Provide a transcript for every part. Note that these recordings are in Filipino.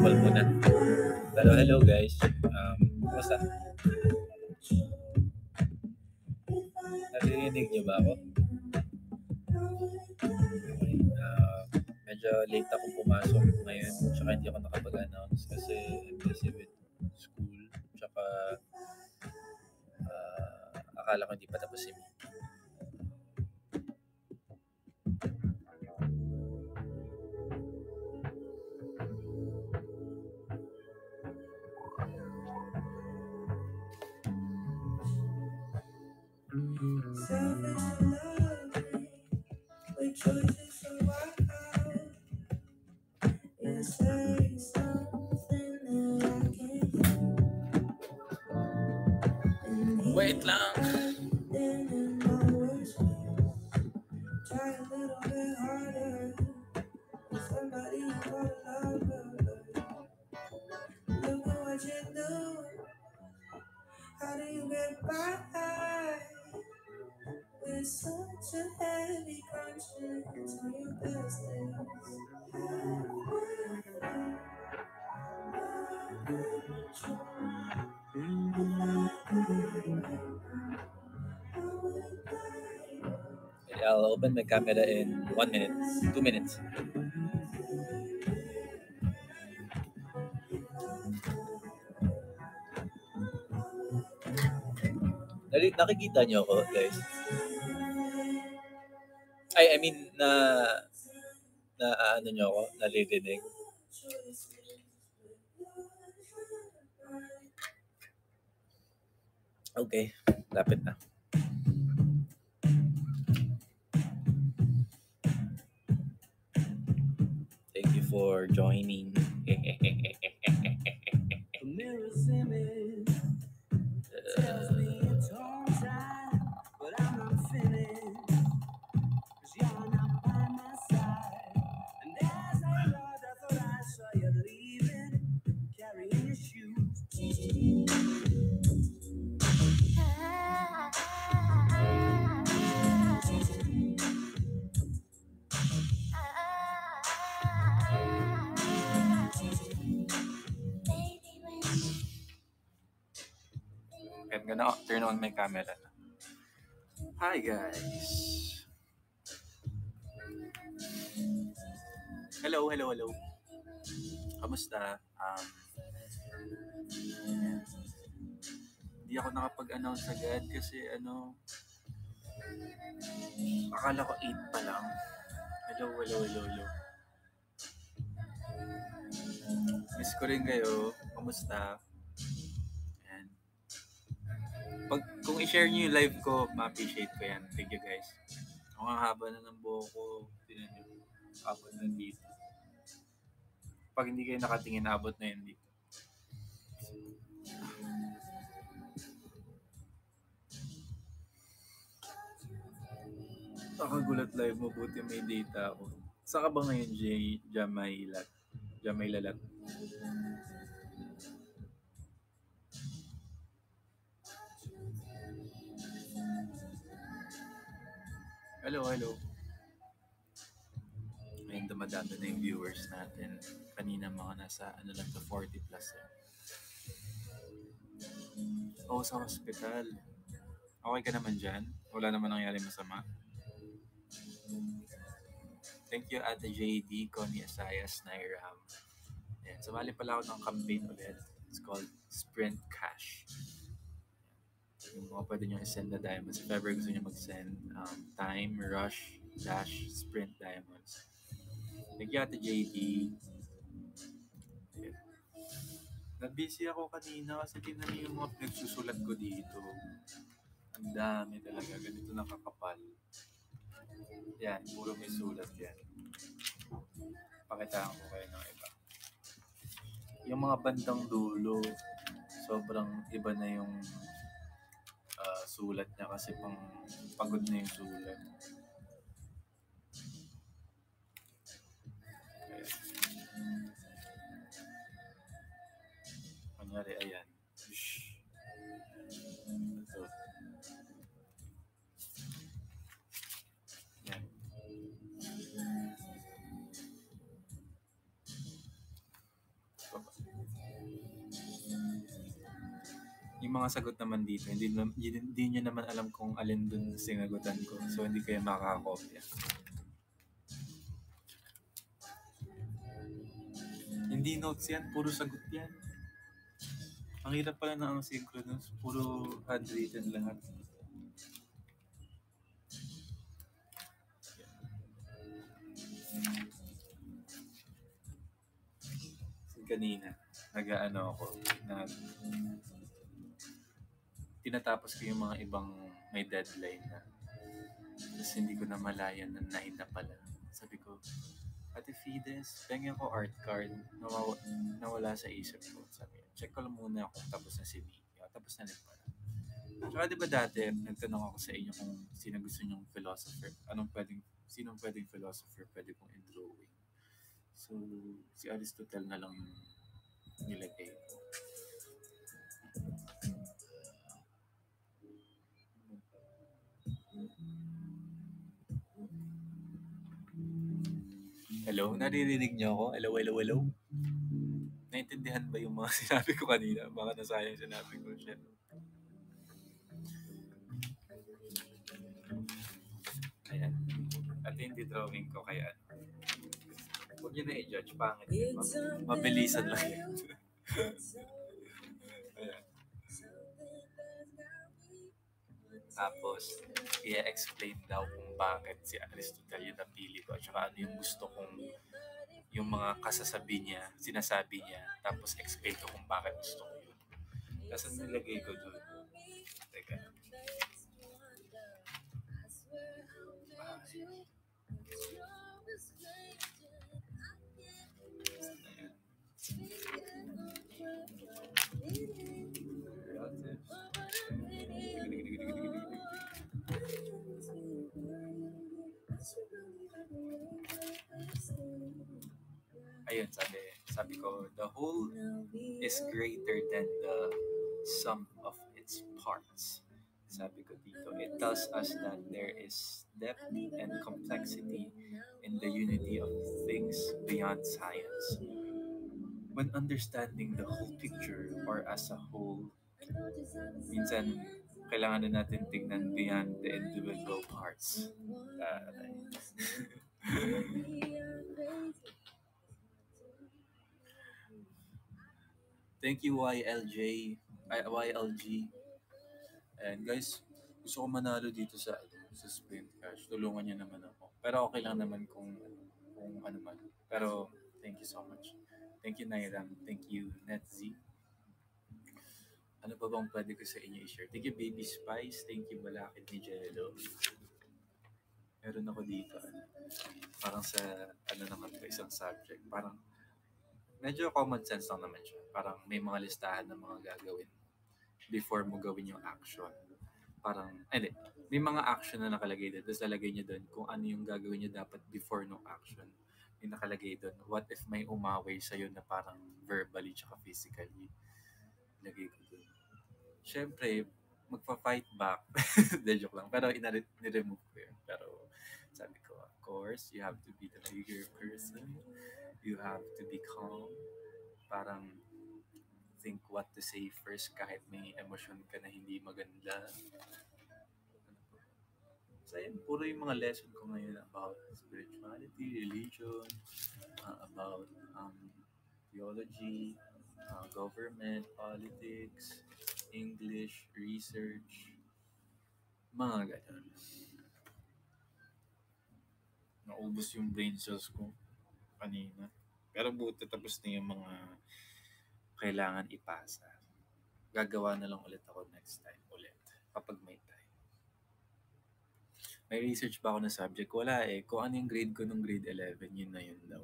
Call muna. Hello, hello guys. Kumusta? Naririnig niyo ba ako? Okay. Medyo late ako pumasok ngayon. Tsaka hindi ako nakapag-announce kasi I'm busy with school. Tsaka akala ko hindi pa tapos si meeting. Wait lang! I'll open my camera in 1 minute, 2 minutes. Nakikita niyo ako, guys? I mean, ano niyo ako? Naririnig? Okay, lapit na. Thank you for joining. I'm gonna turn on my camera. Hi guys. Hello. Kamusta? Hindi ako nakapag-announce agad kasi akala ko 8 pa lang. Hello. Miss ko rin kayo. Kamusta? Ayan. Kung i-share niyo yung live ko, ma-appreciate ko yan. Thank you guys. Ang haba na ng buhok ko. Tinan niyo. Abot na dito. Pag hindi kayo nakatingin, abot na yun dito. Nakagulat live mo. Buti may data ako. Saan ka ba ngayon, Jamay Lalat? Hello. Ngayon dumadami na yung viewers natin. Kanina mga nasa 40 plus. Sa hospital. Okay ka naman dyan? Wala naman nangyari masama? Thank you, Ate JD, Connie Asayas, Nairam. Ayan, sumali pala ako ng campaign ulit. It's called Sprint Cash. Yung mga pwede nyo i-send na diamonds. If ever gusto nyo mag-send, time, rush, dash, sprint diamonds. Thank you, Ate JD. Ayan. Na-busy ako kanina kasi tingnan niyo yung mga pinagsusulat ko dito. Ang dami talaga. Ganito nakakapal. Yan, puro may sulat yan. Pakitaan ko kayo ng iba. Yung mga bandang dulo, sobrang iba na yung sulat niya kasi pagod na yung sulat. Okay. Kunyari, ayan. Ito. Yan. yung mga sagot naman dito, hindi nyo naman alam kung alin dun sinagutan ko. So, hindi kayo makakakopya. Hindi notes yan, puro sagot yan. Ang hirap pala na ang synchronous, puro handwritten lahat. Kanina, nag-ano ako, tinatapos ko yung mga ibang may deadline na. Tapos hindi ko na malayan na 9 na pala. Sabi ko, Ate Fides, pengen ko art card. Nawala sa isip ko. Sabi niya, check ko lang muna kung tapos na si Mia. Tapos na rin pala. Tsaka diba dati, nagtanong ako sa inyo kung sino gusto nyong philosopher. Sinong pwedeng philosopher pwede kong i-drawing. So, si Aristotle na lang yung nilagay ko. Hello? Naririnig niyo ako? Hello, hello, hello? Naintindihan ba yung mga sinabi ko kanina? Baka nasayang sinabi ko siya. Ayan. At hindi drawing ko kaya huwag nyo na i-judge. Pangit. Mabilisan lang yun. Ayan. Tapos, i-explain daw kung bakit si Aristotle yung napili ko at saka ano yung gusto kong yung mga kasasabi niya, sinasabi niya, tapos explain ko kung bakit gusto ko yun. Tapos ang nilagay ko doon. Teka. Ayun, sabi ko, the whole is greater than the sum of its parts. Sabi ko dito, it tells us that there is depth and complexity in the unity of things beyond science. When understanding the whole picture or as a whole, minsan kailangan na natin tignan beyond the individual parts. Thank you YLG. And guys, gusto ko manalo dito sa Sprint Cash. Tulungan niyo naman ako. Pero okay lang naman kung ano man. Pero thank you so much. Thank you Nairam. Thank you NetZ. Ano pa bang pwede ko sa inyo i-share? Thank you Baby Spice. Thank you Balakid ni Jello. Meron ako dito. Parang sa naman ko, isang subject. Parang medyo common sense lang naman siya. Parang may mga listahan ng mga gagawin before mo gawin yung action. Parang, may mga action na nakalagay doon. Tapos lalagay niyo doon kung ano yung gagawin niyo dapat before no action. Yung nakalagay doon, what if may umaway sa'yo na parang verbally tsaka physically. Lagay ko doon. Siyempre, magpa-fight back. De joke lang. Pero niremove ko yun. Pero sabi ko, of course, you have to be the bigger person. You have to be calm. Parang think what to say first kahit may emosyon ka na hindi maganda. So yun, puro yung mga lesson ko ngayon about spirituality, religion, about theology, government, politics, English, research, mga ganun. Naubos yung brain cells ko kanina. Pero buti tapos na yung mga kailangan ipasa. Gagawa na lang ulit ako next time ulit kapag may time. May research ba ako ng subject? Wala eh. Kung ano yung grade ko nung grade 11, yun na yun daw.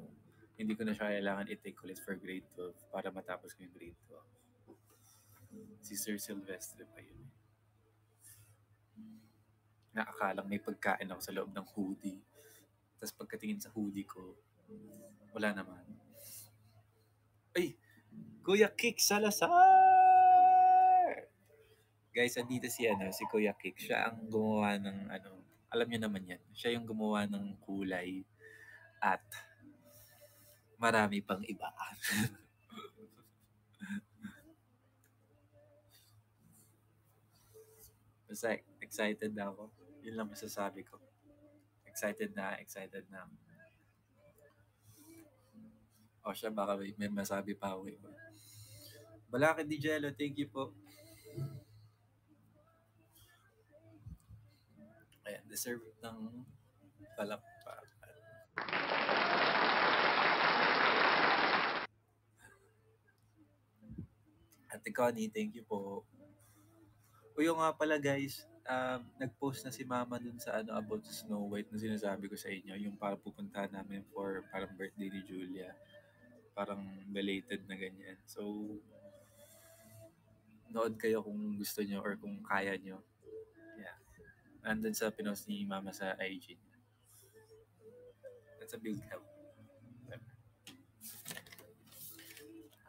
Hindi ko na siya kailangan i-take ulit for grade 12 para matapos ko yung grade 12. Si Sir Silvestre pa yun. Naakalang may pagkain ako sa loob ng hoodie. Tapos pagkatingin sa hoodie ko, wala naman. Ay! Kuya Kik Salazar! Guys, andito si Kuya Kik. Siya ang gumawa ng alam niyo naman yan. Siya yung gumawa ng kulay at marami pang iba. Basta excited na ako. Yun lang masasabi ko. Excited na, excited na. O siya, baka may masabi pa ako iba. Balakid di Jello, thank you po. Ayan, deserve ng palakpakan. Ate Connie, thank you po. O yung nga pala guys, nag-post na si Mama dun sa ano about sa Snow White na sinasabi ko sa inyo, yung para pupuntahan namin for parang birthday ni Julia. Parang belated na ganyan. So, nood kayo kung gusto nyo or kung kaya nyo. Yeah. Andun sa pinost ni Mama sa IG niya. That's a big help.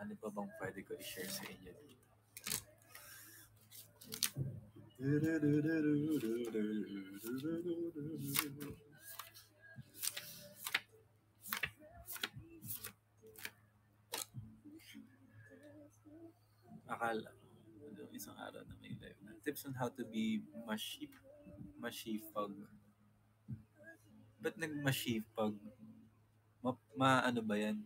Ano pa bang pwede ko i-share sa inyo dito? Akala isang araw na may live na tips on how to be mashipag. Ba't nagmashipag? Ano ba yan?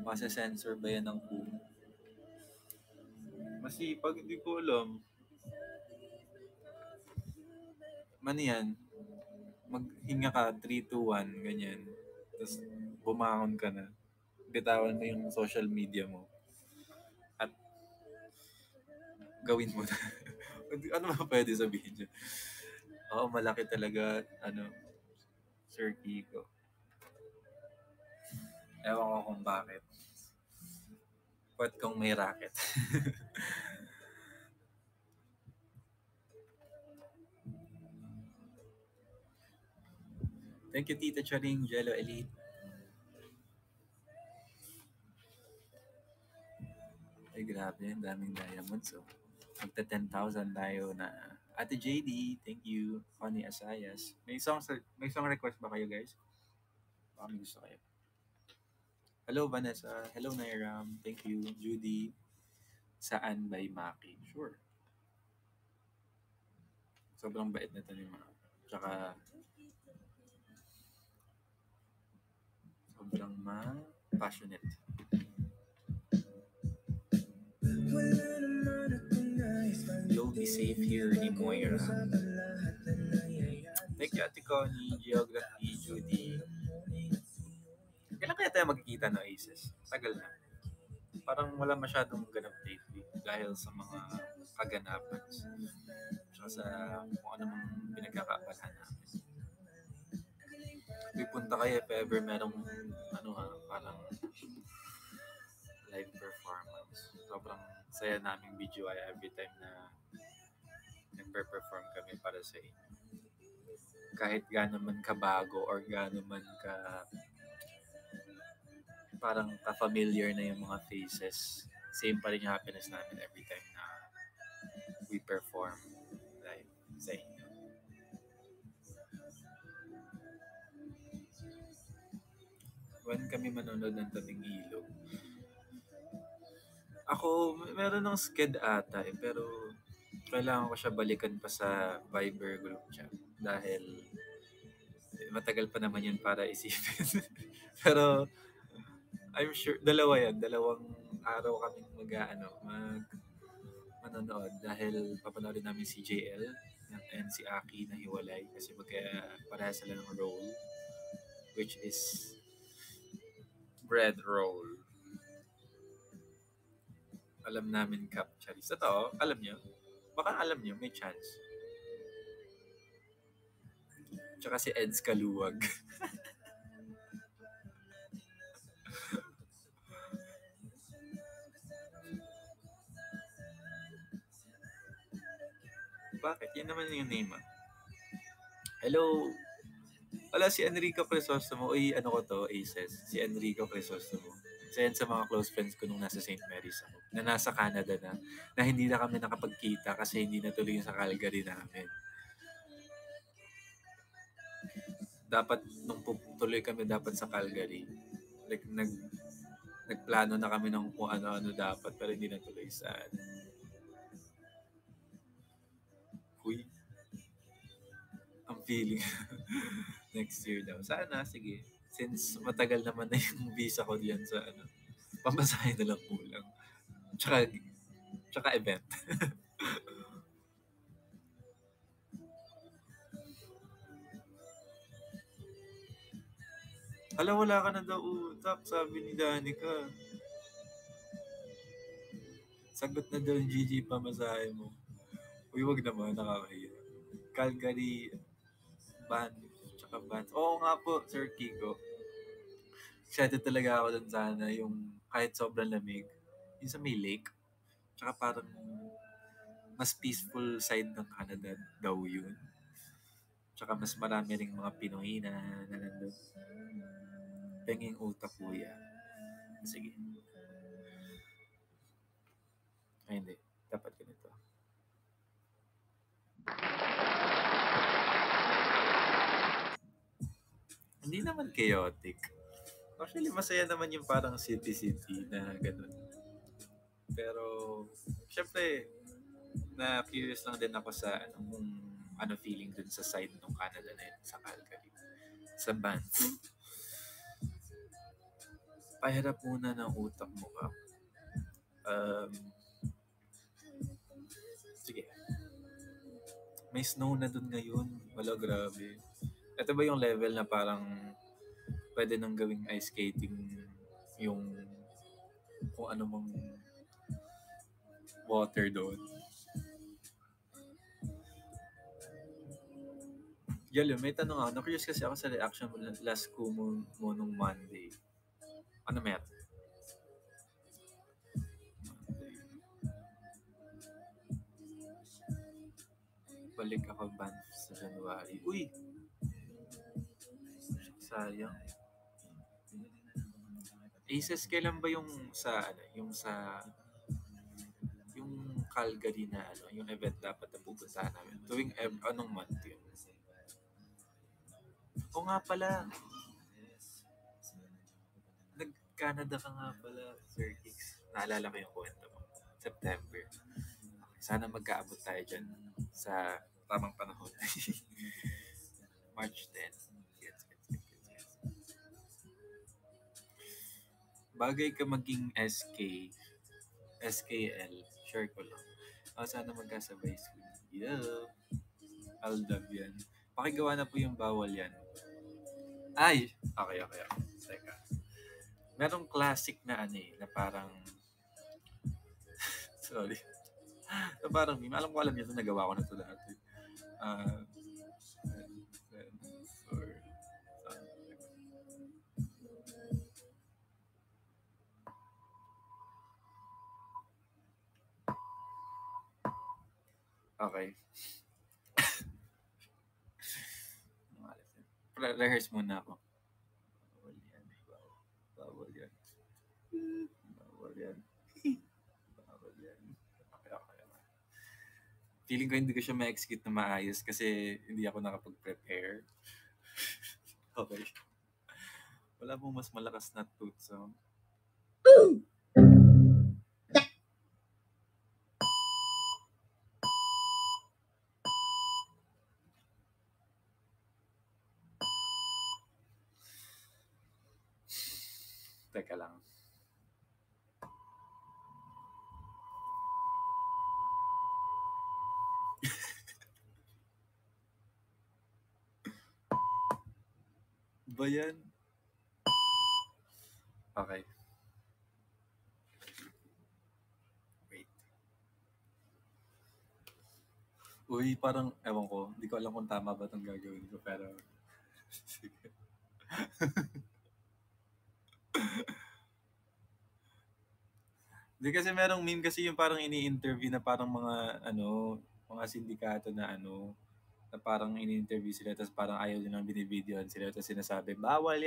Masa-sensor ba yan ng boom? Masipag, hindi ko alam. Yan, maghinga ka, 3, 2, 1, ganyan. Tapos bumangon ka na. Bitawan mo yung social media mo. At gawin mo na. Ano ba pwede sabihin dyan? Oo, malaki talaga, Sir Kiko. Ewan ko kung bakit. Ba't kung may racket? Thank you, Tita Charing, Jello Elite. Ay, grabe. Daming diamonds. So, magta 10,000 tayo na. Ate JD, thank you. Connie Asayas. May song request ba kayo, guys? Baka may gusto kayo. Hello, Vanessa. Hello, Nairam. Thank you. Judy. Saan by Maki? Sure. Sobrang bait na ito ni Maki. Tsaka, sobrang passionate. You'll be safe here ni Moira. Thank you, Ate Connie, Geography, Judy. Kailan kaya tayo magkikita no, Aces? Tagal na. Parang wala masyadong ganap lately dahil sa mga kaganapan. Tsaka sa kung ano mang pinagkakaabalahan namin. Pipunta kayo if ever merong parang live performance. Sobrang saya naming video ay every time na nagpe-perform kami para sa inyo. Kahit gaano man kabago or gaano man parang ka-familiar na yung mga faces, same pa rin yung happiness namin every time na we perform live sa inyo. When kami manonood ng Tabing Ilog, ako, meron ng sked ata pero kailangan ko siya balikan pa sa Viber group chat dahil matagal pa naman yun para isipin. Pero I'm sure dalawang araw kaming manonood dahil papanoorin namin si JL and si Aki na hiwalay kasi pareha sila ng role, which is bread roll. Alam namin, Cap Charis. Ito, alam nyo? Baka alam nyo, may chance. Tsaka si Eds Kaluwag. Bakit? Yan naman yung name, ah. Hello. Wala, si Enrico Crisostomo. Uy, ano ko to, Aces. Si Enrico Crisostomo. Isa yan sa mga close friends ko nung nasa St. Mary's ako. Na nasa Canada na hindi na kami nakapagkita kasi hindi natuloy sa Calgary namin. Dapat, nung tuloy kami dapat sa Calgary, like, nagplano na kami ng kung ano-ano dapat pero hindi natuloy sa feeling next year daw. Sana, sige. Since matagal naman na yung visa ko diyan sa ano, pamasahe na lang kulang. Tsaka, tsaka event. Hala, wala ka na daw utak, sabi ni Danica. Sagot na daw yung GG pamasahe mo. Uy, wag naman, nakakahiya. Calgary, Banff, tsaka Banff. Oo nga po, Sir Kiko. Excited talaga ako dun sana yung kahit sobrang lamig. Yung sa may lake. Tsaka parang mas peaceful side ng Canada daw yun. Tsaka mas marami ring mga Pinoy na nandun. Penging utak kuya. Sige. Ay, hindi. Dapat ganito. Hindi naman chaotic. Actually, masaya naman yung parang city-city na ganun. Pero, syempre, na-curious lang din ako sa kung ano feeling dun sa side ng Canada na yun, sa Calgary. Sa Banff. Pahirap muna ng utak mo ka. Sige. May snow na dun ngayon. Wala, grabe. Ito ba yung level na parang pwede nang gawing ice skating yung kung ano mong water doon? Yalo, may tanong ako. Na-curious kasi ako sa reaction mo last ko mo nung Monday. Ano meron? Balik ako Banff sa January. Uy! Sayang. Aces, kailan ba yung sa ano, yung Calgary na ano, yung event dapat na pupuntahan namin? Tuwing anong month yun? O nga pala, nag-Canada ka nga pala, Sir Kicks. Naalala ko yung kwento mo. September. Okay, sana magkaabot tayo dyan sa tamang panahon. March 10. Yes. Bagay ka maging SKL. Share ko lang. Sana magkasabay soon. Yeah. I'll love yan. Pakigawa na po yung bawal yan. Ay! Okay. Teka. Merong classic na ano na parang sorry. Na parang meme. Alam ko alam niyo ito, nagawa ko na ito dati. Okay. Rehearse muna ako. Bawal yan. Okay. Feeling ko hindi ko siya ma-execute na maayos kasi hindi ako nakapag-prepare. Okay. Wala pong mas malakas na tooth sound. Teka lang. Ba yan? Okay. Wait. Uy, parang, ewan ko, hindi ko alam kung tama ba itong gagawin ko, pero sige. Hindi kasi merong meme kasi yung parang ini-interview na parang mga sindikato na na parang ini-interview sila tapos parang ayaw nilang binibidyoan sila tapos sinasabi, bawal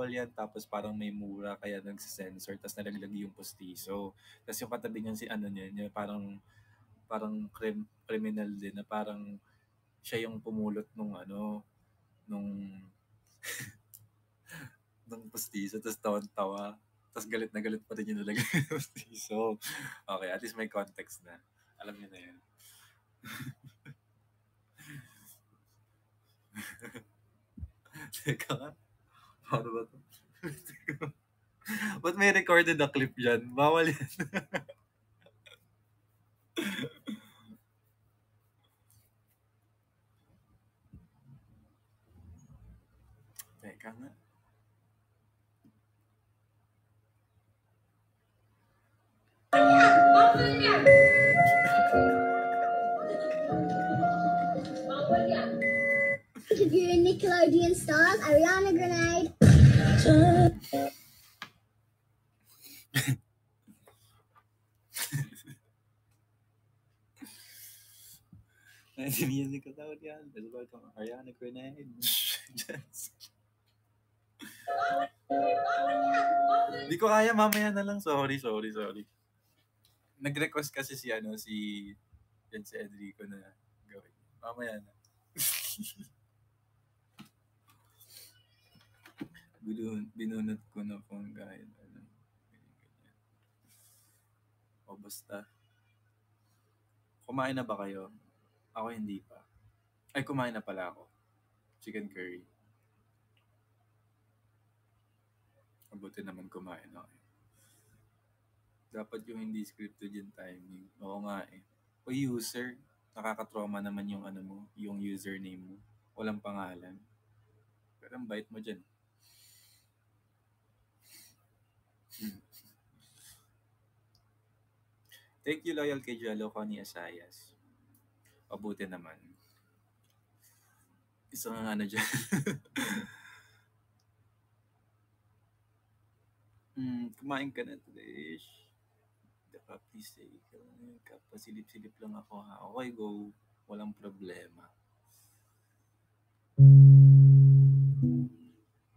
yan, tapos parang may mura kaya nagsisensor tapos nalaglag yung postiso. Tapos yung katabi niyan si niya, parang criminal din na parang siya yung pumulot nung ng postiso tapos tawa-tawa. Tapos galit na galit pa rin yung nalagay ng postiso. Okay, at least may context na. Alam niyo na yan. Teka nga. Paano ba to? Ba't may recorded na clip dyan? Bawal yan. Teka nga. Interviewing Nickelodeon stars Ariana Grande. Naintindihan ni katawad yan. Mas welcome, Ariana Grande. Hindi ko kaya, mamaya na lang. Sorry. Nag-request kasi si yan si Enrico na gawin. Mamaya na. Binunot ko na pong kahit ano. Ganyan. O basta. Kumain na ba kayo? Ako hindi pa. Ay, kumain na pala ako. Chicken curry. Mabuti naman kumain ako. Dapat yung hindi scripted yung timing. Oo nga eh. O user, nakakatrauma naman yung ano mo, yung username mo. Walang pangalan. Pero ang bait mo dyan. Thank you, loyal kay Jalo Connie Asayas. Mabuti naman. Isa nga ano dyan. Kumain ka na, Trish. Daka, please say, pasilip-silip lang ako ha. Okay, go. Walang problema.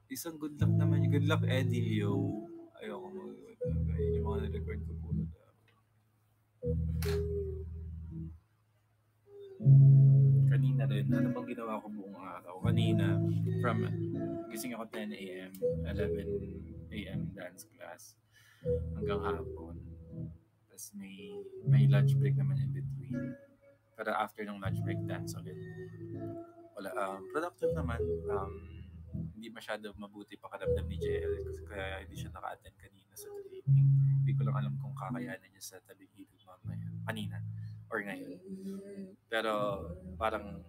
Isang good luck naman. Good luck, Eddie, yo. Ayoko yung mga na-record ko po. Kanina rin, ano bang ginawa ko buong araw? Kanina, from gising ako 10 a.m., 11 a.m. dance class hanggang hapon. Tapos may lunch break naman in between. Pero after ng lunch break, dance ulit. Wala, productive naman. Hindi masyado mabuti pakiramdam ni JL kaya hindi siya naka-attend kanina sa training. Hindi ko lang alam kung kakayanin niya sa tabing ilog mamaya. Kanina or ngayon. Pero parang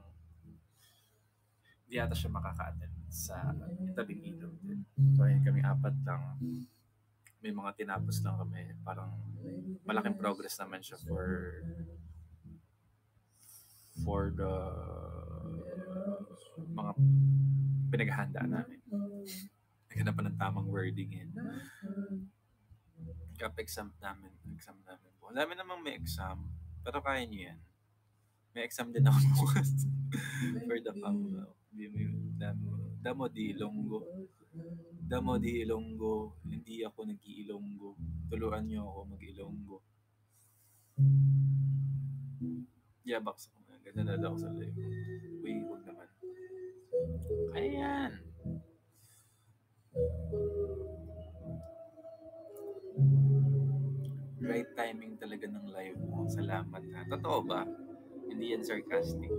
hindi ata siya makaka-attend sa tabing ilog din. So ayun, kami apat lang. May mga tinapos lang kami. Parang malaking progress naman siya for the mga pinaghahanda namin. Naghanap pa ng tamang wording yan. Exam namin po. Ang dami namang may exam, pero kaya niyo yan. May exam din ako bukas for the Damo di Ilonggo. Damo di Ilonggo. Hindi ako nag-iilonggo. Tuluan niyo ako mag-ilonggo. Baksa ko na. Ganda na ako sa live. Uy, huwag naman. Kaya yan. Right timing talaga ng live mo. Salamat ha. Totoo ba? Hindi yan sarcastic.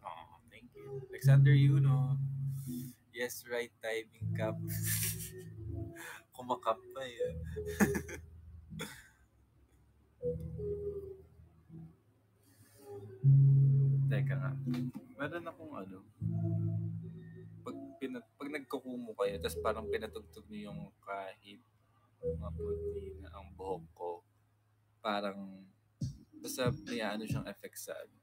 Oh, thank you. Alexander Yuno. Yes, right timing cap. Kumakap pa yan. Teka nga. Meron akong ano. Pag nagkukumo kayo, tapos parang pinatugtog niyo yung kahit maputi na ang buhok ko. Parang basta may ano siyang effect sa ano.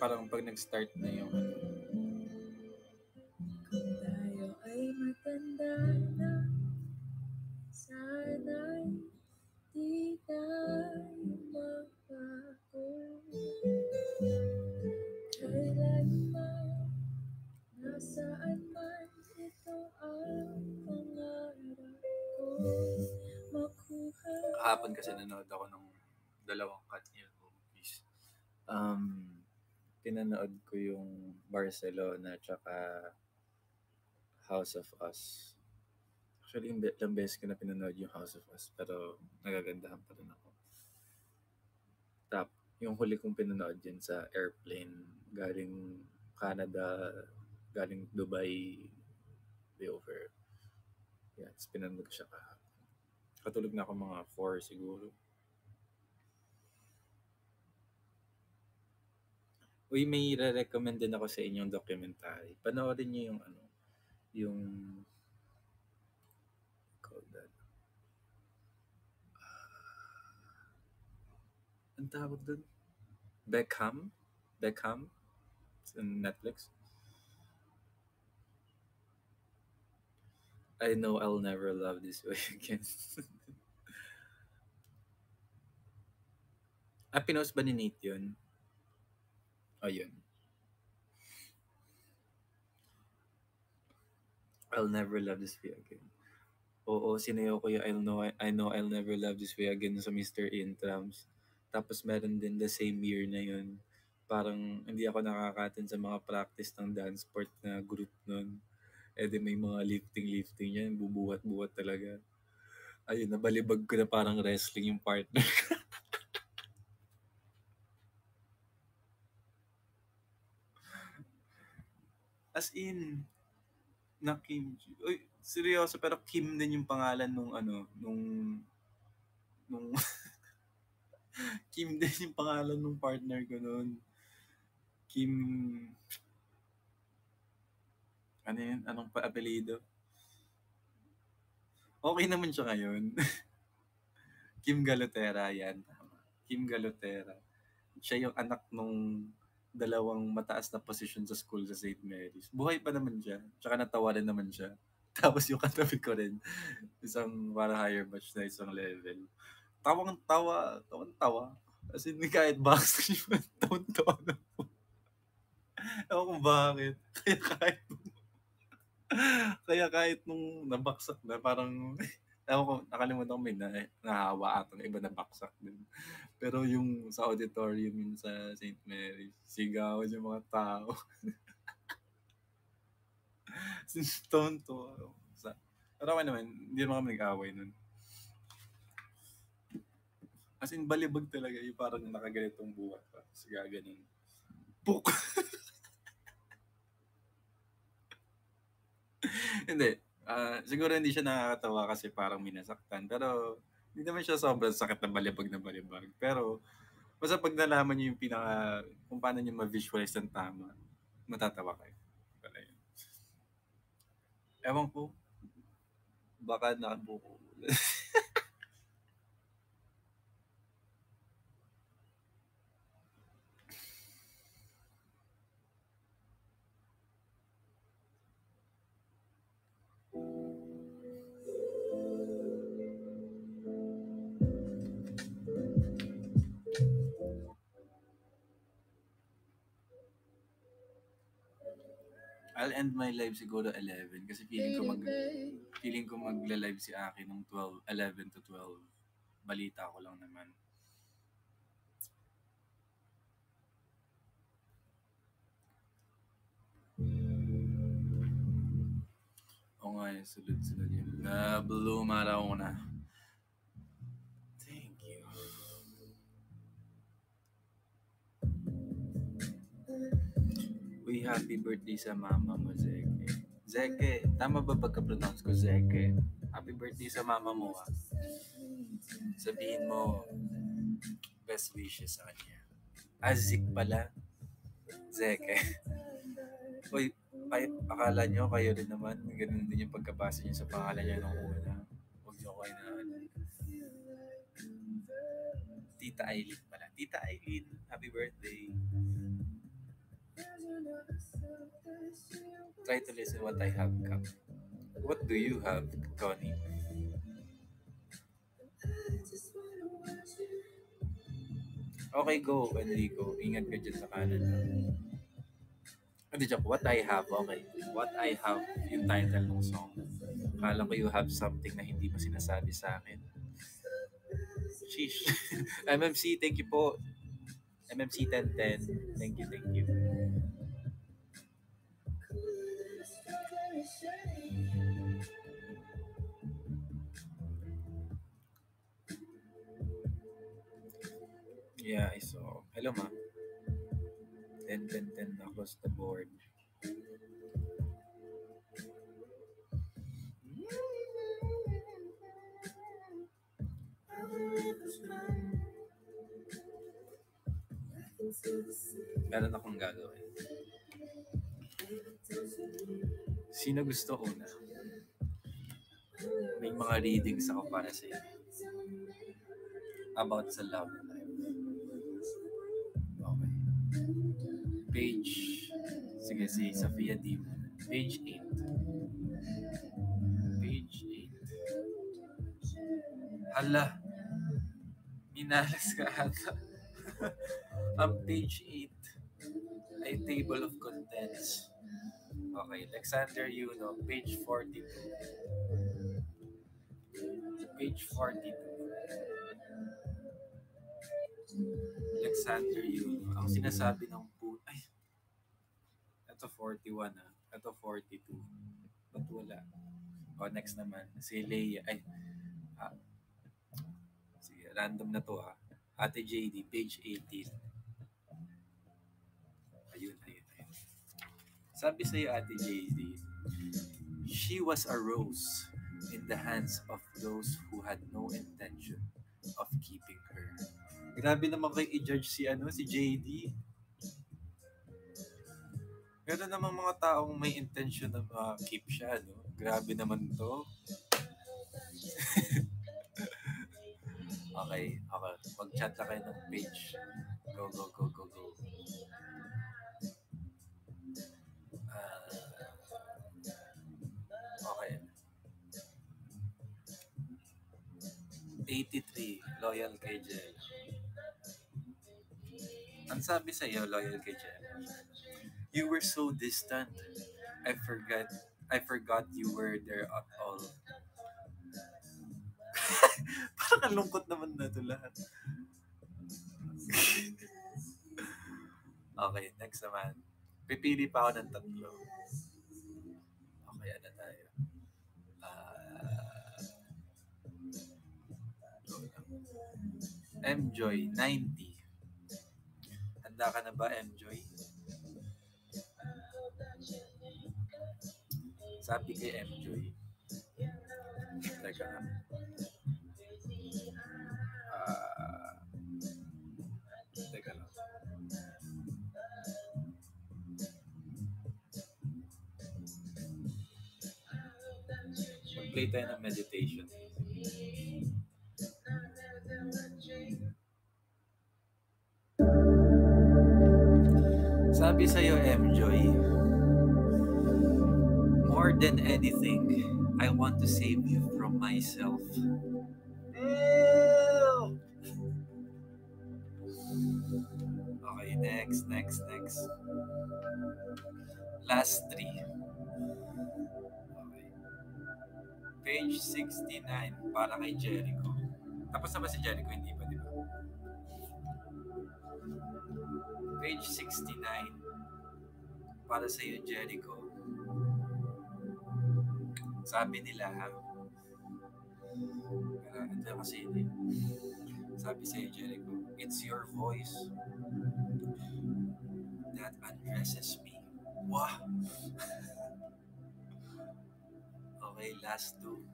Parang pag nag-start na yung ano. Kung tayo ay matanda na, sana'y di tayo magbago. Kailanman, nasaan man, ito ang pangarap ko. Makuha. Kahapon kasi nanood ako ng 2 Katniel movies. Pinanood ko yung Barcelona tsaka House of Us. Actually, ilang beses ko na pinanood yung House of Us, pero nagagandahan pa rin ako. Tap, yung huli kong pinanood yun sa airplane, galing Canada, galing Dubai, layover. Yan, tapos pinanood ko siya kahapon. Katulog na ako mga 4 siguro. Uy, may re-recommend din ako sa inyong documentary. Panoorin niyo yung ano, yung called that. Ang tawag doon? Beckham? Beckham? Sa Netflix? I know I'll never love this way again. Pinost ba ni Nate yun? O yun. I'll never love this way again. Oo, sinayaw ko yung I know I'll never love this way again sa Mr. Intrams. Tapos meron din the same year na yun. Parang hindi ako nakakatin sa mga practice ng dance sport na group nun. Eh di may mga lifting yan, bubuhat-buhat talaga. Ayun, nabalibag ko na parang wrestling yung partner. As in, na Kim. Uy, seryoso, pero Kim din yung pangalan nung nung Kim din yung pangalan nung partner ko noon. Kim, ano yun? Anong pa-apelido? Okay naman siya ngayon. Kim Galotera, yan. Tama. Kim Galotera. Siya yung anak nung dalawang mataas na posisyon sa school sa St. Mary's. Buhay pa naman siya. Tsaka natawa rin naman siya. Tapos yung katabi ko rin, isang para higher batch na isang level. Tawang-tawa. As in, kahit backstage pa, tawang-tawa na po. Ewan kung bakit. Kaya kahit nung nabaksak na, parang, ewan ko, nakalimutan ko may nahawa ata ng iba na baksak din. Pero yung sa auditorium yun sa St. Mary's, sigaw yung mga tao. Since stone to. Pero okay naman, hindi naman kami nag-away nun. As in, balibag talaga yung parang nakaganitong buhat pa. Tapos gaganon. Puk! Hindi. Siguro hindi siya nakakatawa kasi parang minasaktan. Pero hindi naman siya sobrang sakit na balibag na balibag. Pero basta pag nalaman niyo yung kung paano niyo ma-visualize ng tama, matatawa kayo. Pala yun. Ewan ko, baka nakabuko. I'll end my live siguro 11 kasi feeling ko magla-live si Aki nung 11 to 12. Balita ko lang naman. Oo nga, sunod-sunod yun. Blue Maradona. Thank you. Uy, happy birthday sa mama mo, Zeke. Zeke, tama ba pagka-pronounce ko Zeke? Happy birthday sa mama mo, ha? Sabihin mo, best wishes sa kanya. Zik pala. Zeke. Uy, akala nyo, kayo rin naman, ganun din yung pagkabasa nyo sa pangalan niya nung una. Huwag nyo ko na Tita Aileen pala. Tita Aileen, happy birthday. Try to listen what I have, Cap. What do you have, Connie? Okay, go, Enrico. Ingat ka dyan sa kanan. Hindi, joke. What I have, okay. What I have, yung title ng song. Kala ko you have something na hindi mo sinasabi sa akin. Sheesh. MMC, thank you po. MMC 1010. Thank you, thank you. Yeah, I saw. Hello, ma. 10, 10, 10 across the board. Meron akong gagawin. Sino gusto una? May mga readings ako para sa iyo. About sa love life. Okay. Page, sige, si Safia D. Page 8. Page 8. Hala, minalas ka ata. Ang page 8 ay table of contents. Okay, Alexander Yuno, page 42. Page 42. Alexander Yuno. Ang sinasabi ng ay, ito 41 ah. Ito 42. Ba't wala? O, next naman. Si Leia. Ay, sige, random na to ah. Ate JD, page 18. Ayun. Sabi sa'yo, Ate JD, she was a rose in the hands of those who had no intention of keeping her. Grabe naman kayo i-judge si JD. Pero naman mga taong may intention na keep siya, no? Grabe naman to. Okay. Mag-chat na kayo ng page. Go. Okay. 83, loyal kay Jel. Ang sabi sa'yo, loyal kay Jel, you were so distant. I forgot you were there at all. Parang kalungkot naman na ito lahat. Okay, next naman. Pipili pa ako ng tatlo. Okay, ano tayo? M-Joy, 90. Handa ka na ba, M-Joy? Sabi kay M-Joy. Teka nga. Teka lang. Mag-play tayo ng meditation. Sabi sa'yo, M-Joy, more than anything, I want to save you from myself. Okay, next. Last three. Okay. Page 69, para kay Jericho. Tapos na ba si Jericho? Hindi pa, di ba? Page 69, para sa iyo, Jericho. Sabi nila, ito kasi yun eh. Sabi sa iyo, Jericho, it's your voice that undresses me. Wow! Okay, last two.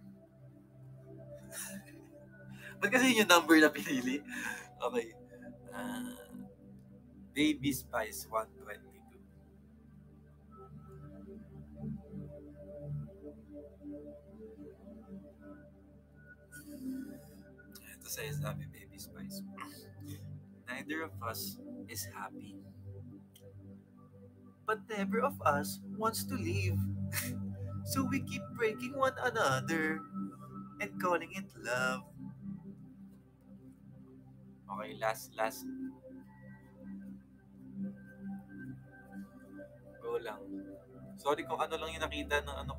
Ba't kasi yun yung number na pinili? Okay. Baby Spice 122. Ito sa'yo sabi, Baby Spice. Neither of us is happy. But never of us wants to leave. So we keep breaking one another and calling it love. Okay, last. Go lang. Sorry kung ano lang yung nakita ng ng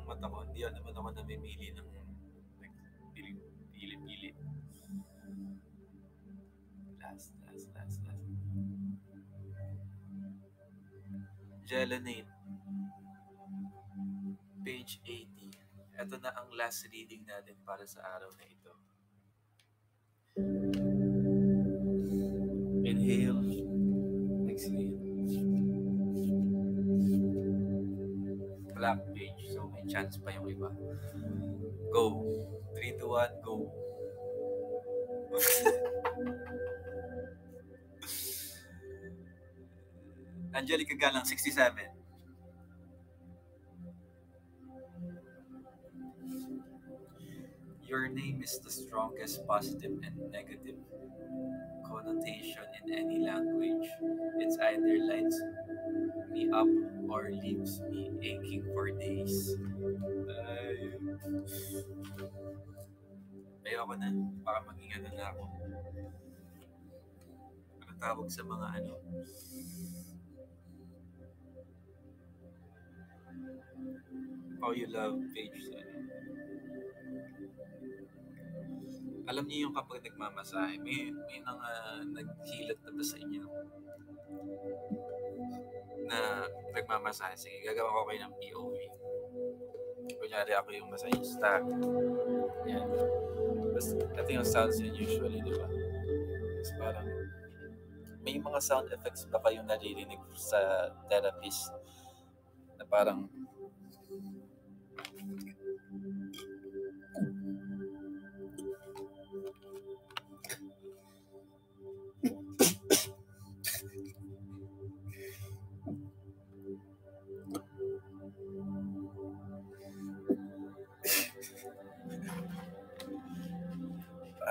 mata ko. Hindi naman ako namimili ng pili. Last. Jelenate. Page 80. Ito na ang last reading natin para sa araw na ito. Inhale. Exhale. Black page. So may chance pa yung iba. Go. 3, 2, 1, go. Angelica Galang, 67. Your name is the strongest positive and negative connotation in any language. It's either lights me up or leaves me aching for days. Ay. Ayoko na. Baka maging ano na ako. Ano tawag sa mga ano? How you love page. Alam niyo yung kapag nagmamasahe, may naghilat na ba sa inyo na nagmamasahe? Sige, gagawa ko kayo ng POV. Kunyari ako yung masahista. Yan. Tapos, ito yung sounds yun usually, di ba? Tapos parang, may mga sound effects ba kayong naririnig sa therapist na parang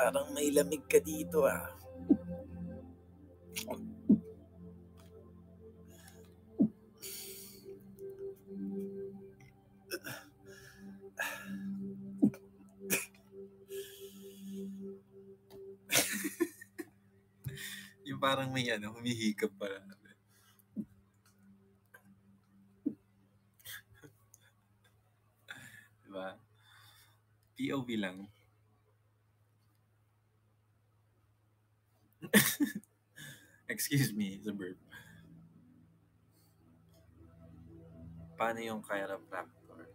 parang may lamig ka dito ah. Yung parang may humihikap para. Diba? POV lang. Excuse me, it's a burp. Paano yung chiropractor?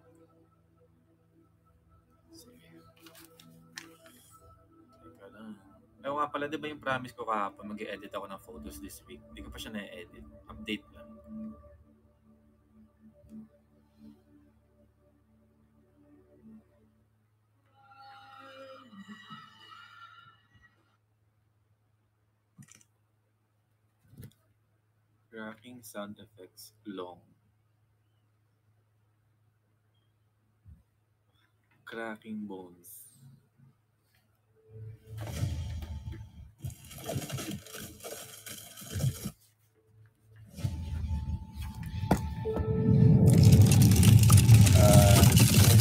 Sige. Teka lang. Nga pala, di ba yung promise ko kahapon, mag-i-edit ako ng photos this week? Hindi ko pa siya na-edit. Update lang. Cracking sound effects long. Cracking bones.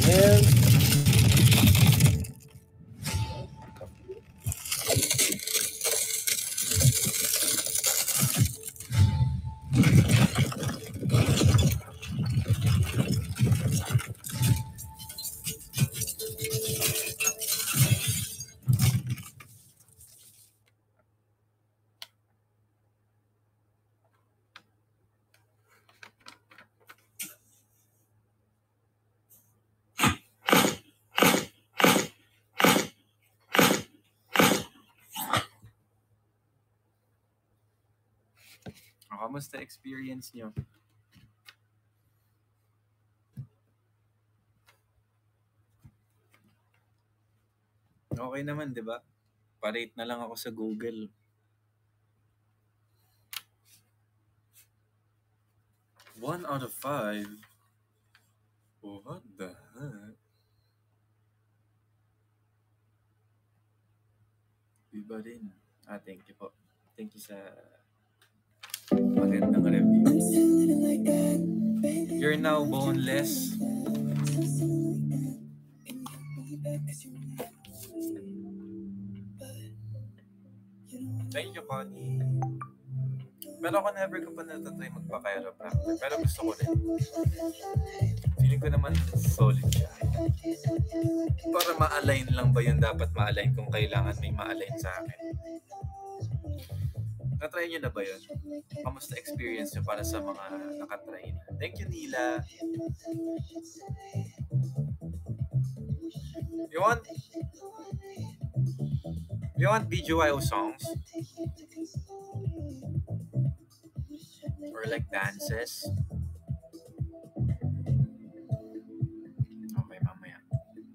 Here. Kamusta experience nyo? Okay naman, di ba? Pa-rate na lang ako sa Google. One out of 5? What the heck? Iba rin. Thank you po. Thank you sa magandang review. You're now boneless. Thank you, Connie. Pero ako never ko pa natatry magpa-chiropractor. Pero gusto ko rin. Feeling ko naman solid siya. Para ma-align lang ba yun dapat ma-align kung kailangan may ma-align sa akin? Natry nyo na ba yun? Kamusta experience nyo para sa mga nakatry? Thank you, Nila. You want? If you want BGYO songs or like dances, okay, mamaya.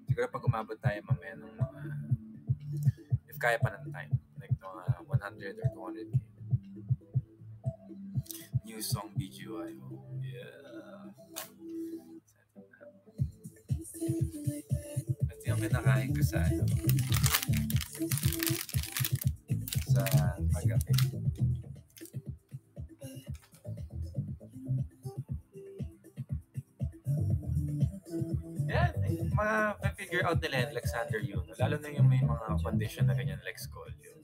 Siguro pag umabot tayo mamaya ng mga, if kaya pa ng time, like mga 100 or 200k. New song BGYO. Yeah. At yung kinakain ko sa sa pag-gabi. Yeah, ma-figure out nila yung Alexander yun. Lalo na yung may mga condition na ganyan like scolio.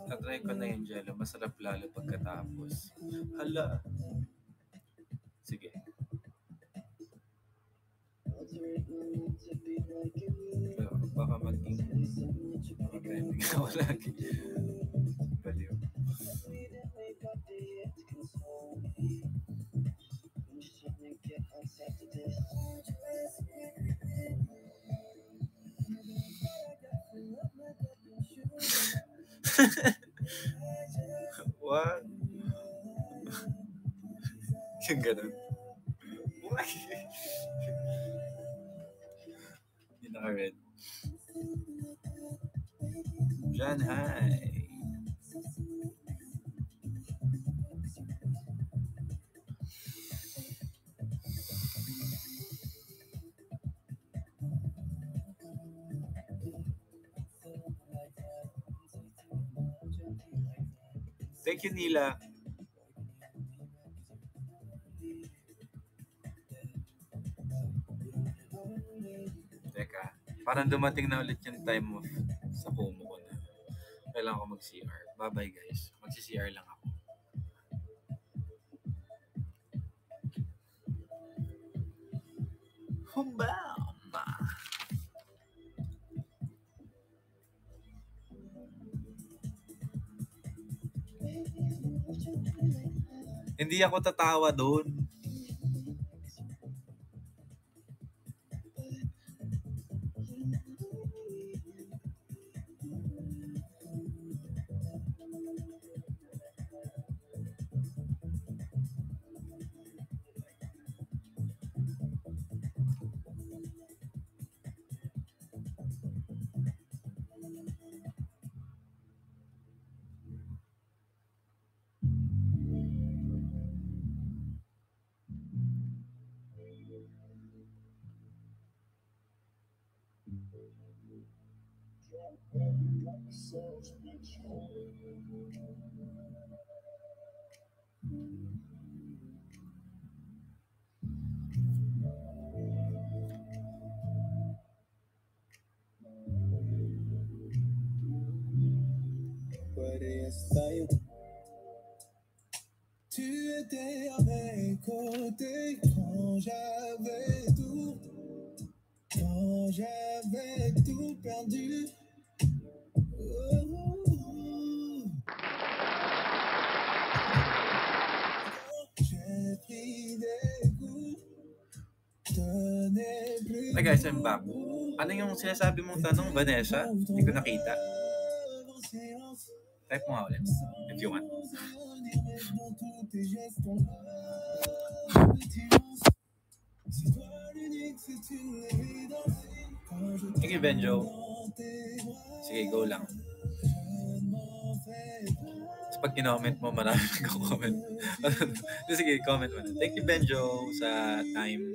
Natry ko na yung jello. Masarap lalo pagkatapos. Hala. Sige. Pero baka maging trending ako lagi. Baliw. What? Yung ganun. Why? Hindi naka-red. Jan, hi. Thank you, Nila. Teka, parang dumating na ulit yung time of sa Kumu ko na. Kailangan ko mag-CR. Bye-bye, guys. Mag-CR lang ako. Humbam! Hindi ako tatawa doon. Tu étais à mes côtés quand j'avais tout perdu. J'ai pris des coups, tenais plus. Hi guys, I'm back. Ano yung sinasabi mong tanong, Vanessa? Hindi ko nakita. Type mo nga ulit, if you want. Thank you, Benjo. Sige, go lang. So, pag kinoment mo, marami nagko-comment. Sige, comment mo na. Thank you, Benjo, sa time,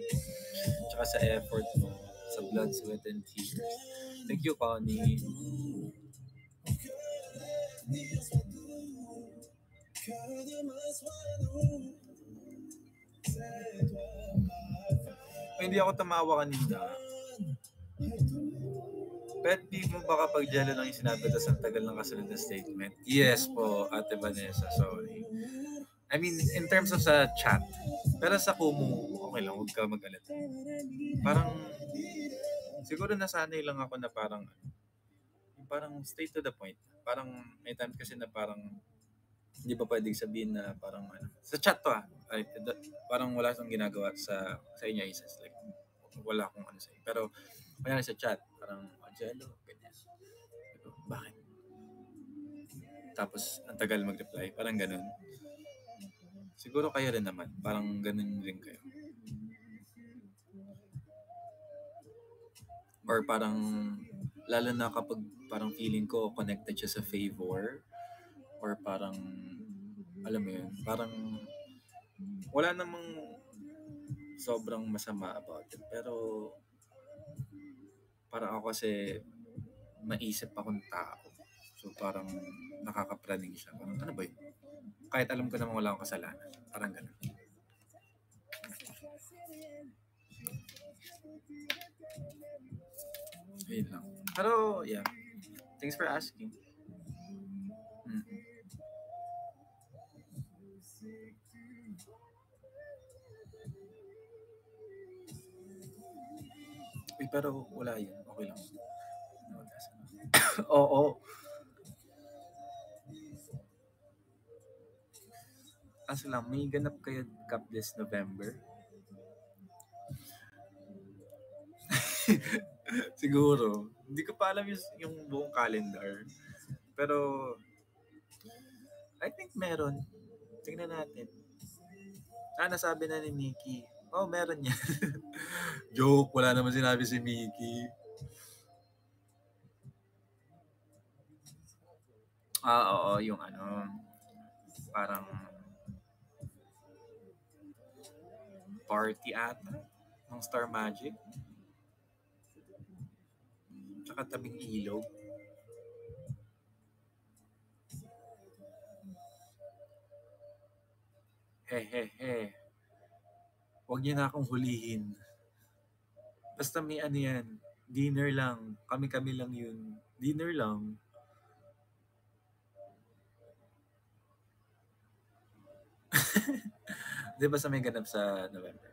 tsaka sa effort mo, sa blood, sweat, and tears. Thank you, Connie. Hindi ako tamawa kanina. Pet peeve mo ba kapag jello lang yung sinabi tapos ang tagal ng kasunod na statement? Yes po, Ate Vanessa, sorry. I mean, in terms of sa chat. Pero sa Kumu, okay lang, huwag ka mag-alala. Parang, siguro nasanay lang ako na parang stay to the point. Parang, may times kasi na parang Hindi ba pwedeng sabihin na parang ano, sa chat to ay, parang wala kang ginagawa sa inyo Isis, like wala akong ano sa'yo. Pero kaya sa chat, parang Jello, ganyan. Pero, bakit? Tapos ang tagal mag-reply, parang ganun. Siguro kayo rin naman, parang ganun rin kayo. Or parang, lalo na kapag parang feeling ko connected siya sa favor, or parang, alam mo yun, parang wala namang sobrang masama about it. Pero parang ako kasi maisip akong tao. So parang nakakapraning siya. Parang ano ba yun? Kahit alam ko naman wala akong kasalanan. Parang ganun. Ayun lang. Pero yeah. Thanks for asking. Uy, pero wala yun. Okay lang. Oo. Kaso lang, may ganap kayo Cup this November? Siguro. Hindi ko pa alam yung buong calendar. Pero, I think meron. Tingnan natin. Nasabi na ni Mickey. Oh, meron yan. Joke, wala naman sinabi si Mickey. Oo, yung ano, parang party ata ng Star Magic. Tsaka tabing ilog. He. Huwag niyo na akong hulihin. Basta may ano yan. Dinner lang. Kami lang yun. Dinner lang. Di ba sa may ganap sa November?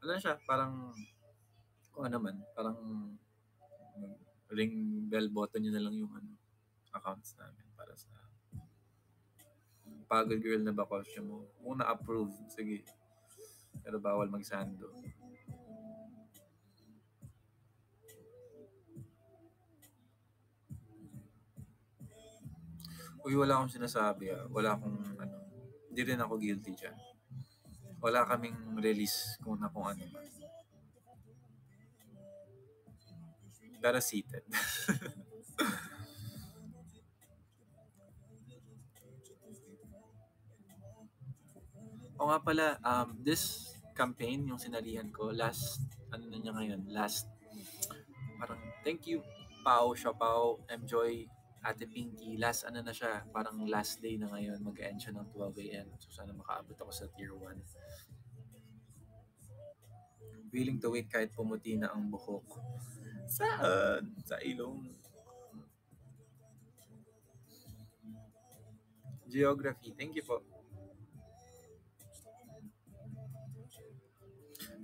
Ano siya? Parang, kung ano man, parang ring bell button nyo na lang yung ano, accounts namin para sa Pagod Girl na ba costume mo? Kung na-approve, sige. Pero bawal magsando. Uy, wala akong sinasabi Wala akong ano. Hindi rin ako guilty dyan. Wala kaming release kung ano man. Pero seated. O nga pala, this campaign, yung sinalihan ko, last, ano na niya ngayon, parang, thank you, Pao, Siopao, Mjoy, Ate Pinky, last ano na siya, parang last day na ngayon, mag-end siya ng 12 a.m. So sana makaabot ako sa tier 1. Willing to wait kahit pumuti na ang buhok. Saan? Sa ilong. Geography, thank you po.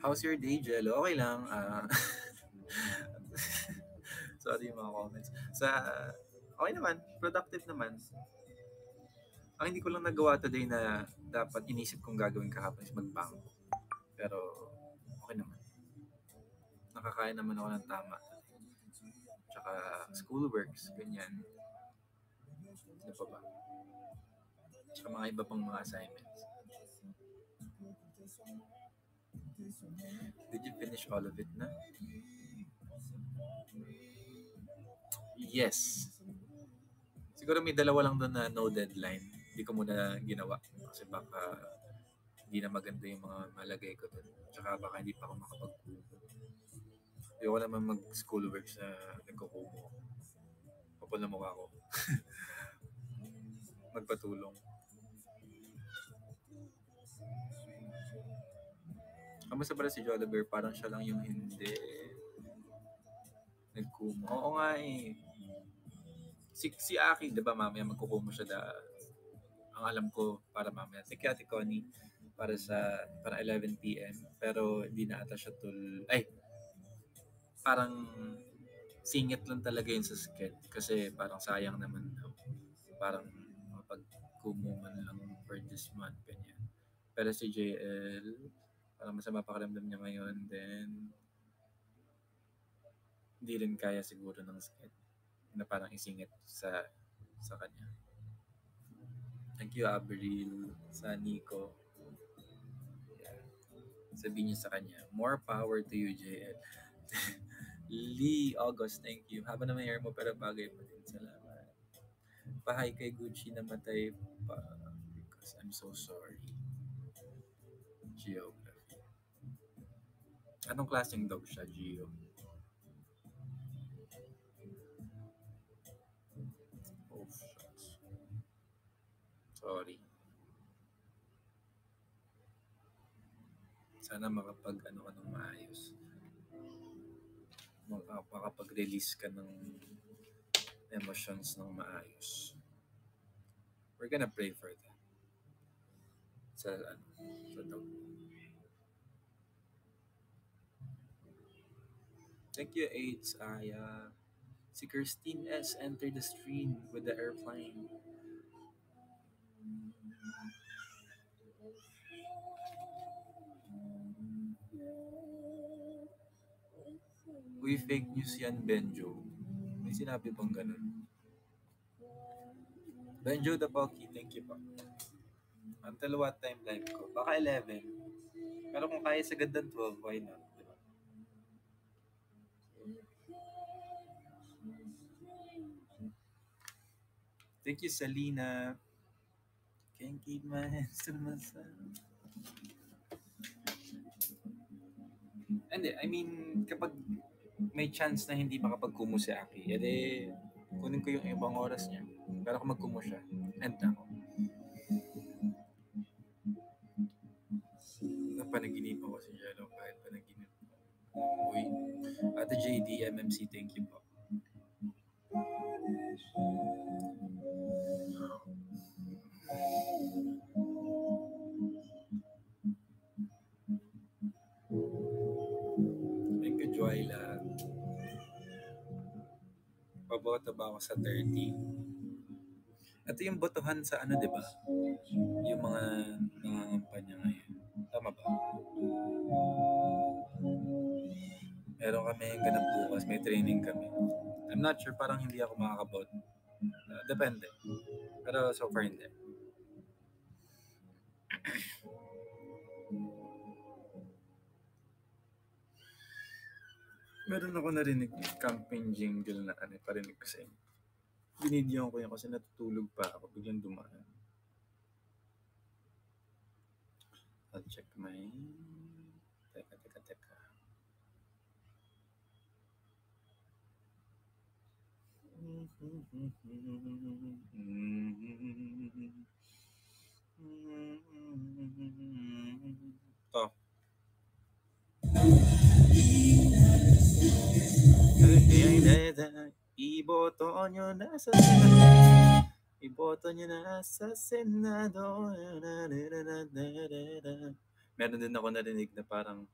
How's your day, Jello? Okay lang. Sorry yung mga comments. Okay naman. Productive naman. Ang hindi ko lang nagawa today na dapat inisip kong gagawin kahapon is magbangko. Pero okay naman. Nakakain naman ako ng tama. Tsaka schoolworks, ganyan. Ano pa ba? Tsaka mga iba pang mga assignments. Did you finish all of it na? Yes. Siguro may dalawa lang doon na no deadline. Hindi ko muna ginawa. Kasi baka hindi na maganda yung mga malagay ko doon. Tsaka baka hindi pa ako makapag-kumo. Ayoko naman mag-schoolwork sa nagkukumo. Kapal na mukha ko. Magpatulong. Kamusta pala si Joliver? Parang siya lang yung hindi nagkumo. Oo nga eh. Si Aki, di ba mamaya magkukumo siya ang alam ko para mamaya. Si Ate Connie para 11 p.m. Pero hindi na ata siya parang singit lang talaga yun sa sked kasi parang sayang naman daw. Parang makapag-kumu man lang for this month, ganyan. Pero si JL, parang masama pakiramdam niya ngayon, then hindi rin kaya siguro ng sakit na parang isingit sa kanya. Thank you, Abril, sa Nico. Yeah. Sabihin niyo sa kanya, more power to you, JL. Lee August, thank you. Haba naman hair mo pero bagay pa din. Salamat. Pahay kay Gucci namatay pa because I'm so sorry. Geography. Anong klaseng dog siya, Gio? Oh, shucks. Sorry. Sana makapag-ano maayos. Makapag-release ka ng emotions ng maayos. We're gonna pray for that. Sa dog. Thank you, AIDS. Si Christine S. entered the stream with the airplane. Uy, fake news yan, Benjo. May sinabi pang ganun. Benjo the Pocky, thank you pa. Until what time live ko? Baka 11. Pero kung kaya sa ganda 12, why not? Diba? Thank you, Salina. Can't keep my hands to myself. Hindi, I mean, kapag may chance na hindi makapag-kumu si Aki, edi kunin ko yung ibang oras niya. Pero kung mag-kumu siya, end na ako. Napanaginip ako si Jello kahit panaginip ko. Uy, Ate JD, MMC, thank you po. Thank you, Joyla. Paboto ba ako sa 30? Ito yung botohan sa ano, di ba? Yung mga nangangampanya ngayon. Tama ba? Meron kami ganap bukas, may training kami. I'm not sure, parang hindi ako makakabot. Depende. Pero so far hindi. Meron ako narinig campaign jingle na parinig ko sa inyo. Binidyoan ko yan kasi natutulog pa ako. Biglang dumaan. I'll check my... Teka. To. Iboto nyo na sa Senado. Iboto nyo na sa Senado. Meron din ako narinig na parang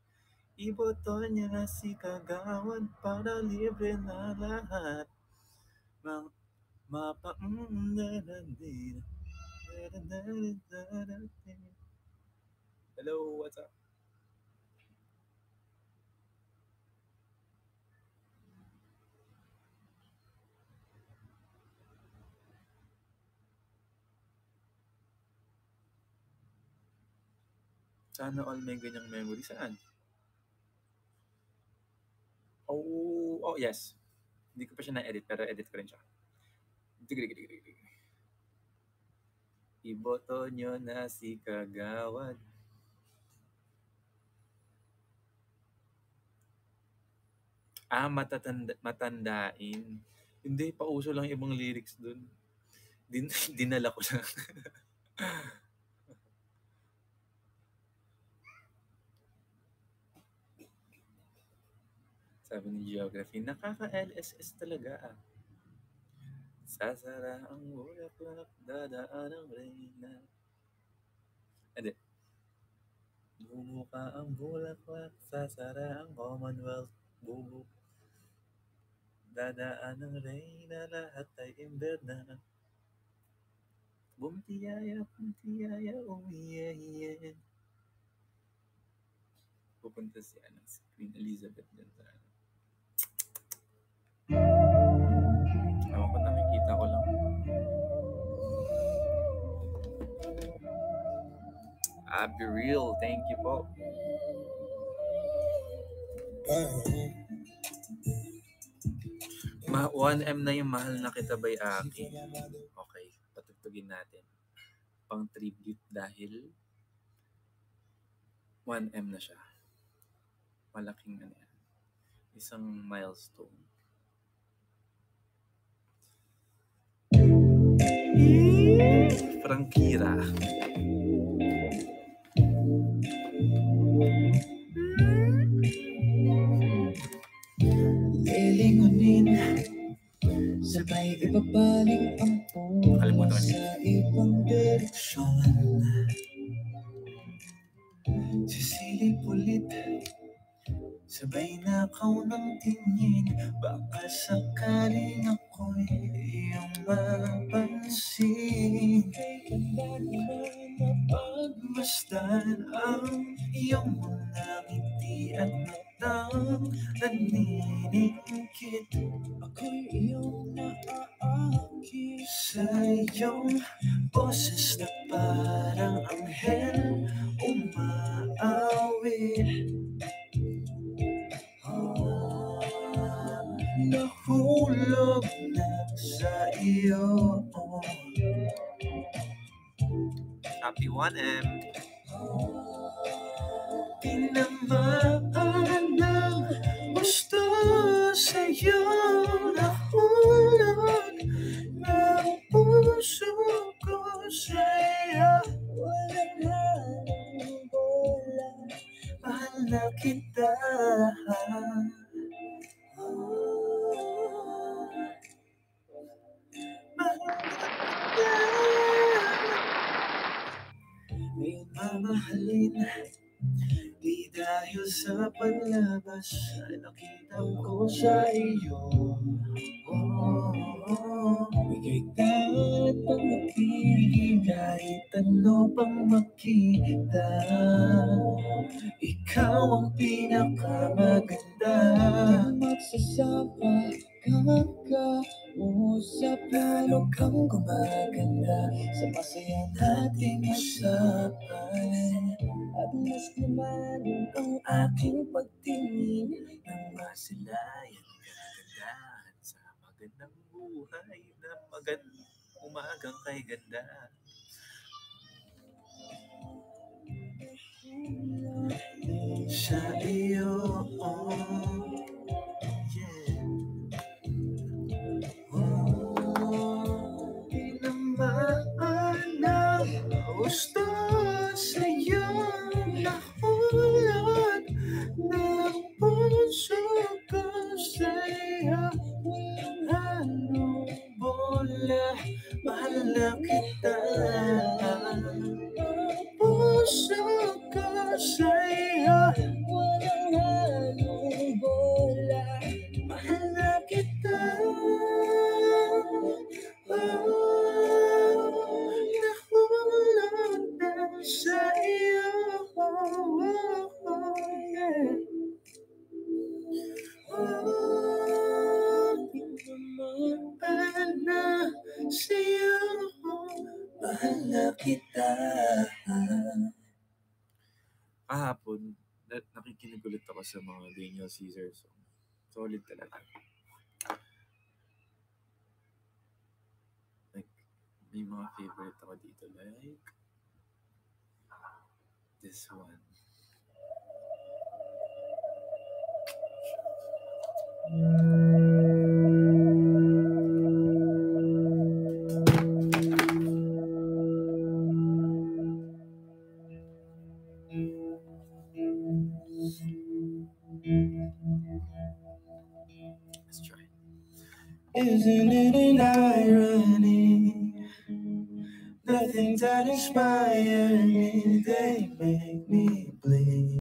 iboto nyo na si Kagawad para libre na lahat. Hello, what's up? Sana all may ganyang memory. Saan? Oh, yes. Hindi ko pa siya na-edit, pero edit ko rin siya. Iboto nyo na si Kagawad. Matandain. Hindi, pauso lang ibang lyrics dun. Dinala ko lang. Sabi ni Geography, nakaka-LSS talaga. Sasara ang bulaklak, dadaan ang reyna. Hindi. Bumuka ang bulaklak, sasara ang Commonwealth, bubuk. Dadaan ang reyna, lahat ay imberna. Bumtiyaya, oh yeah, yeah. Pupunta si Queen Elizabeth din sa Ewan ko, nakikita ko lang. Be real, thank you po. 1M na yung Mahal na Kita by Aki. Okay, patugtugin natin. Pang tribute dahil 1M na siya. Malaking isang milestone. Frankira. Lilingunin, sabay ipapaling ang puso sa ibang direksyon. Sisilip ulit, sabay nakaw ng tingin. Baka sakaling ako'y iyong mapansin. Kay ganda naman mapagmasdan ang iyong mga ngiti at matang naniningkit. Ako'y iyong naaakit sa iyong boses na parang anghel umaawit. Nahulog na sa iyo. Happy 1M. Tinamaan ng gusto sa'yo. Nahulog ng puso ko sa'yo. Walang halong bola, mahal na kita. Ngayon mamahalin, di dahil sa panlabas ay nakita ko sa iyo. Bigay kahit pang makikita, kahit ano pang makita. Ikaw ang pinakamaganda. Magsasama kakausap, lalo kang gumaganda sa masaya nating usapan. At mas lumalim ang aking pagtingin nang masilayan Kagandahan sa magandang buhay na umagang kay ganda. sa iyo. Tinamaan ng gusto sa'yo. Nahulog ng puso ko sa'yo. Walang halong bola, mahal na kita. Puso ko sa'yo. Walang halong bola, mahal na kita. Nahulog na sa iyo. Tinamaan na sa'yo. Mahal na kita. Kahapon, nakikinig ulit ako sa mga Daniel Caesar song. Solid talaga. Like, may mga favorite ako dito. Like, this one. Let's try. Isn't it an irony? The things that inspire me, they make me bleed.